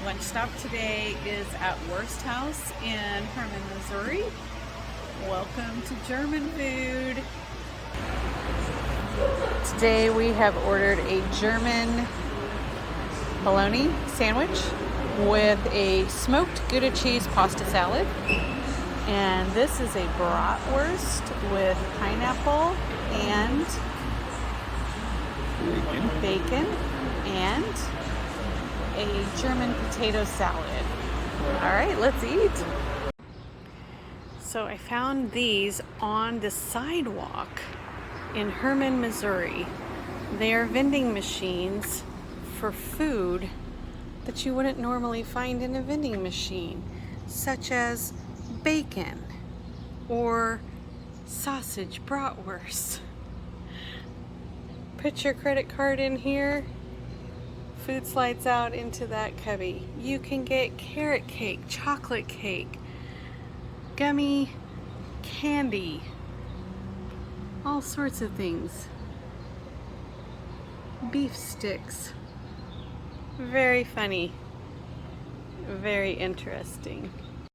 lunch stop today is at Wurst Haus in Herman, Missouri. Welcome to German food. Today we have ordered a German bologna sandwich with a smoked Gouda cheese pasta salad. And this is a bratwurst with pineapple and bacon and a German potato salad. All right, let's eat. So I found these on the sidewalk in Herman, Missouri. They are vending machines for food that you wouldn't normally find in a vending machine, such as bacon or sausage bratwurst. Put your credit card in here. Food slides out into that cubby. You can get carrot cake, chocolate cake, gummy candy, all sorts of things. Beef sticks. Very funny. Very interesting.